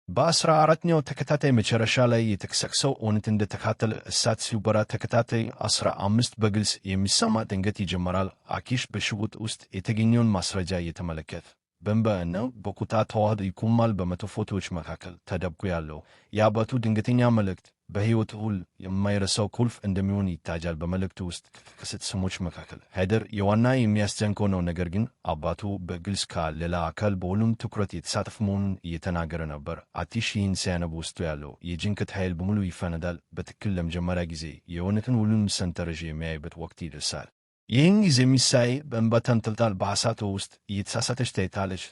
በ14ኛው ተከታታይ መጨረሻ ላይ የተከሰከሰው እውነት እንደተካተለ እሳት ሲበራ ተከታታይ 15 በግልጽ የሚሰማ ድንገት ይጀምራል። አኪሽ በሽጉጥ ውስጥ የተገኘውን ማስረጃ እየተመለከተ በእንባ እና በቁጣ ተዋህዶ ይቆማል። በመቶ ፎቶዎች መካከል ተደብቆ ያለው የአባቱ ድንገተኛ መልእክት በሕይወቱ ሁሉ የማይረሳው ቁልፍ እንደሚሆን ይታያል። በመልእክቱ ውስጥ ከስት ስሞች መካከል ሃይደር የዋና የሚያስደንቀው ነው። ነገር ግን አባቱ በግልጽ ከሌላ አካል በሁሉም ትኩረት የተሳተፈ መሆኑን እየተናገረ ነበር። አቲሽ ይህን ሲያነብ ውስጡ ያለው የጭንቀት ኃይል በሙሉ ይፈነዳል። በትክክል ለመጀመሪያ ጊዜ የእውነትን ሁሉም ሰንጠረዥ የሚያይበት ወቅት ይደርሳል። ይህን ጊዜ ሚሳይ በእንባ ተንጠልጣል። በሐሳቷ ውስጥ እየተሳሳተች ታይታለች።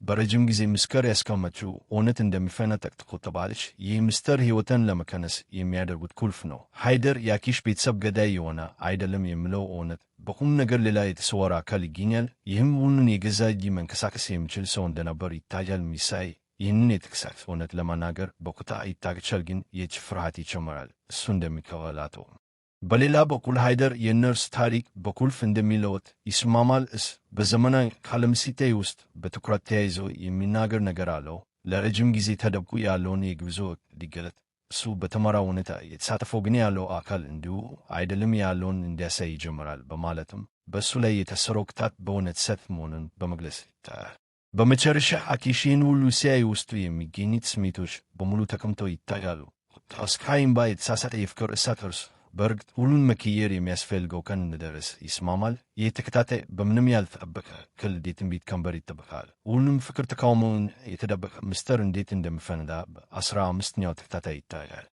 በረጅም ጊዜ ምስጢር ያስቀመጠችው እውነት እንደሚፈነጠቅ ትቆጥባለች። ይህ ምስጢር ሕይወትን ለመቀነስ የሚያደርጉት ቁልፍ ነው። ሃይደር የአኪሽ ቤተሰብ ገዳይ የሆነ አይደለም የሚለው እውነት በቁም ነገር ሌላ የተሰወረ አካል ይገኛል። ይህም ሁሉን የገዛ እጅ መንቀሳቀስ የሚችል ሰው እንደነበር ይታያል። ሚሳይ ይህንን የተከሳከሰ እውነት ለመናገር በቁጣ ይታገቻል፣ ግን የእጅ ፍርሃት ይጨምራል። እሱ እንደሚከተለው በሌላ በኩል ሃይደር የነርስ ታሪክ በቁልፍ እንደሚለወጥ ይስማማል። በዘመናዊ ዓለም ሲታይ ውስጥ በትኩረት ተያይዞ የሚናገር ነገር አለው። ለረጅም ጊዜ ተደብቆ ያለውን የጉዞ ሊገለጥ እሱ በተመራው ሁኔታ የተሳተፈው ግን ያለው አካል እንዲሁ አይደለም ያለውን እንዲያሳይ ይጀምራል። በማለትም በእሱ ላይ የታሰረው ክታት በእውነት ሰት መሆኑን በመግለጽ ይታያል። በመጨረሻ አኪሽ ይህን ሁሉ ሲያይ ውስጡ የሚገኙት ስሜቶች በሙሉ ተቀምጠው ይታያሉ። ከእምባ የተሳሳተ የፍቅር እሳት እርሱ በእርግጥ ሁሉን መቀየር የሚያስፈልገው ቀን እንደደረሰ ይስማማል። ይህ ተከታታይ በምንም ያልተጠበቀ ክልድ የትንቢት ቀንበር ይጠበቃል። ሁሉም ፍቅር ተቃውሞውን የተደበቀ ምስጢር እንዴት እንደሚፈነዳ በ15ኛው ተከታታይ ይታያል።